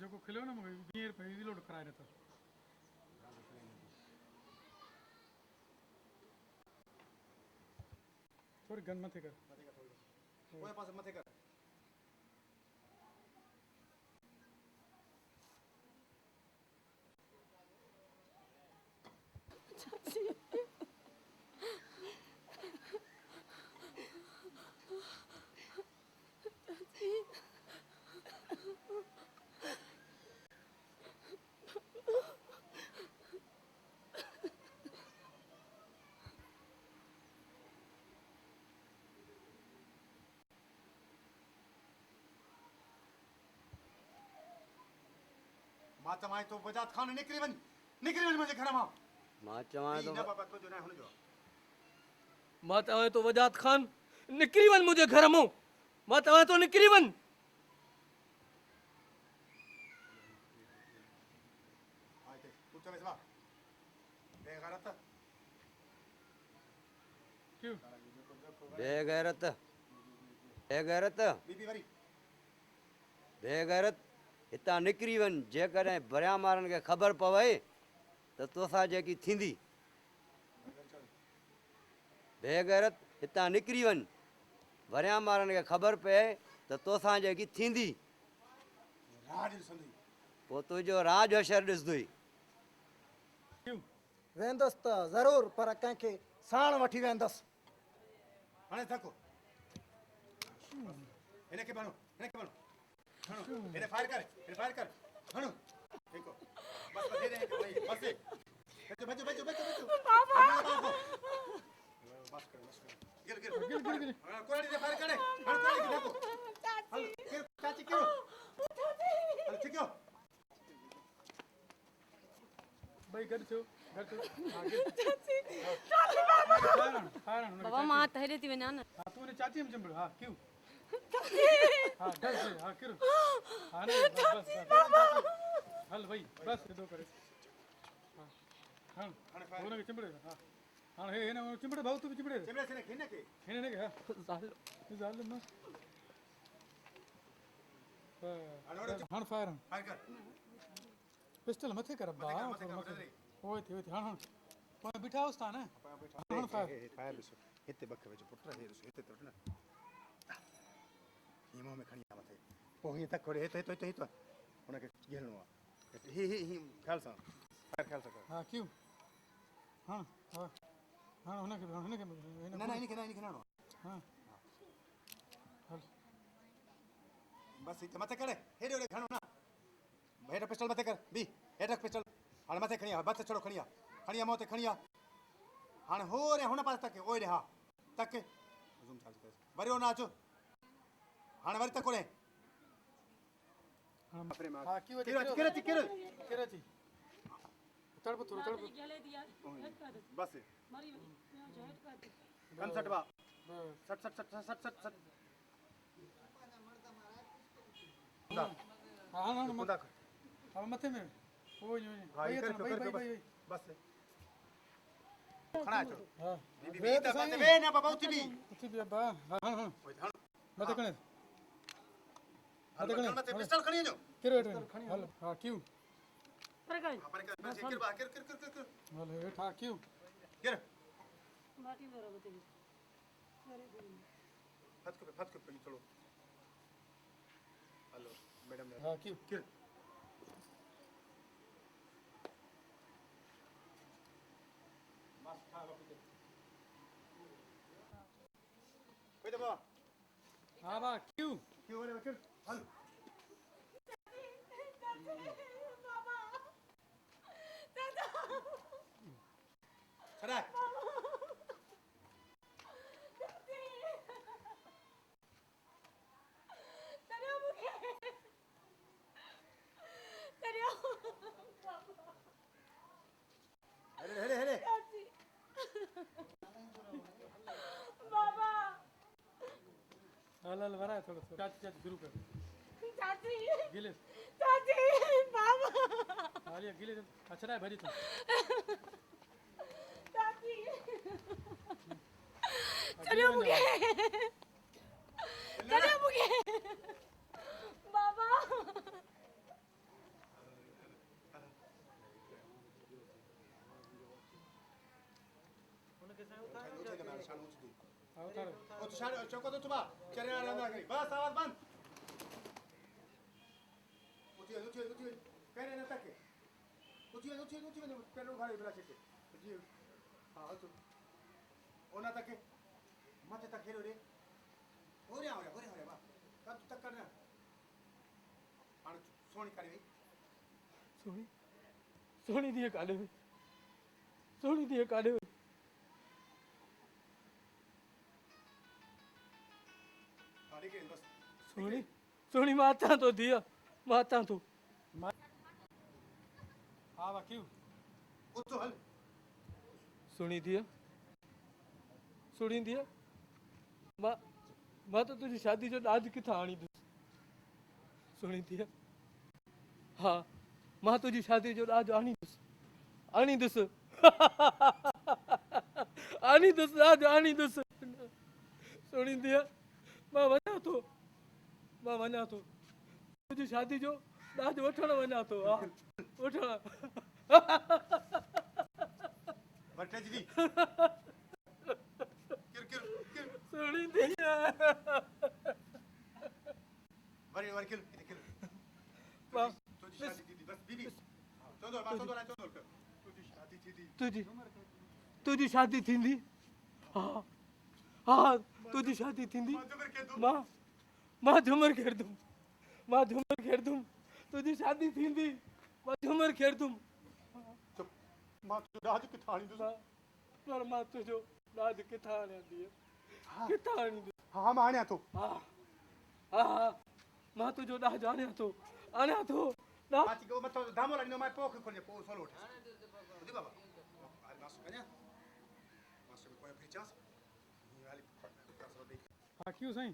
जेको खिलियो न मूंखे 20 रुपए ईज़ी लोड कराए रहियो थोड़ी गन मथे कर ओए पास मथे कर मां चवां तो वजात खान निकरी वन मुंहिंजे घर मां मां चवां न तो बाबा तो जो न हुन जो मां चवां तो वजात खान निकिरी वञ मुंहिंजे घर मां मां चवां तो निकिरी वञ आते तू चले बा बेगैरत क्यों बेगैरत बीबी वरी बेगैरत हितां निकिरी वञ जेकॾहिं भरियां मारनि खे ख़बर पवे त तोसां जेकी थींदी बेगैरत हितां निकिरी वञ भरियां मारनि खे ख़बर पए त तोसां जेकी थींदी राज संदी पोइ तुंहिंजो राज अशर ॾिसंदुई क्यों वेंदुसि त ज़रूरु पर कंहिंखे साण वठी वेंदुसि हाणे थको इनके बनो हणो इने फायर कर हणो देखो बस दे दे बस बच्चो बाबा बस कर गिर कोड़ी दे फायर करे हण कोड़ी के देखो चाची चाची क्यों हल ठीक हो भाई घर छो चाची बाबा मां त हेॾे थी वञा न हाँ तू ने चाची में चंबड़ हाँ क्यों हाँ डर से हाँ क्यों हाँ नहीं बस हल भाई बस दो करे हाँ हाँ वो ना चिंबड़े हाँ हाँ हे ना चिंबड़े भाऊ तू भी चिंबड़े चिमड़े से खेने के है ना हाँ जाल ना हाँ फायर कर पिस्टल मथे कर बा ओए थी हाँ हाँ कोई बिठा उस ताने हाँ फायर फायर ॾिसो हिते बख वेझो पुट हे ॾिसो हिते तो न ये मुंह में खणी आ मथे पोइ हीअं तक हिते हुनखे घेरणो आहे ही ख़्याल सां फायर ख़्याल सां कर हाँ क्यों हाँ हाँ हाँ हुनखे न इनखे खणणो आहे हाँ हल बस हिते मथे करे हेॾे होॾे खणो न हेठि पिस्टल मथे कर बी हेठि पिस्टल हाणे मथे खणी आ मथे छड़ो खणी आ मूं ते खणी आ हाणे हो रे हुन पासे तक ओए रे हा तक ज़ूम चालू कर वरी हो ना अचो हाणे वरी तक ओड़े हाँ क्यों किरची तड़प थोड़ा तड़प बस कंसट बा सट हाँ हाँ अब मथे में ओ भाई भाई बस खड़ा छो हाँ बीबी त मते वे ना बाबा उठी भी बा हाँ हाँ मथे कने मते पिस्टल खणी जो किरो हल हाँ क्यों पर कर बस किर हल हेठ हाँ क्यों किर बाकी मेरा बते फट के चलो हेलो मैडम हाँ क्यों किर कोई दबा हाँ बा क्यों हो रे किर हल खड़ा हेले हल वरा थोड़ा चाची शुरू कर गिले हालिया गिले अच्छा है भरी तो चलियो मुके बाबा हाँ उतारो ओ तो शार चौको तो तुबा चले आ रहा है बस आवाज बंद उठी कहने ना तक उठी पेलो घाड़े बला चेक उठी हां तो ओना तक मत तक खेलो रे हो रे बा कब तक करना हां सोनी करे सोनी सोनी दिए काले हुए सोनी दिए काले हुए हां देख बस सोनी सोनी माता तो दिया माता तो हाँ बा क्यों उठ तो हल सुनी दिया मां तो तुझी शादी जो ॾाज किथां आणी दुस सुनी दिया हाँ मां तुझी शादी जो ॾाज आणी दुस ॾाज आणी दुस सुनी दिया मां वञा थो तुझी शादी जो ॾाज वठण वञा थो हा वठण बटे जी किर सुनी दिया वर किर मां तुझी शादी दीदी बस बीबी चोंदो तुझी शादी दीदी तुझी शादी थींदी हाँ तुझी शादी थींदी मां झूमर खेड़ दूं तुझी शादी थींदी मां झूमर खेड़ दूं चुप मां तुझो ॾाज किथां आणी दुस पर मां तुझो ॾाज किथां आणंदी किथां आणींदी हां मां आणिया थो हाँ मां तुझो ॾाज आणियां थो मां ती को मतो दामो लागिनो मां पोख खोले पो सोलो उठी बाबा आज मां कन्या मां से कोई फ्री चांस वाली हाँ क्यों साईं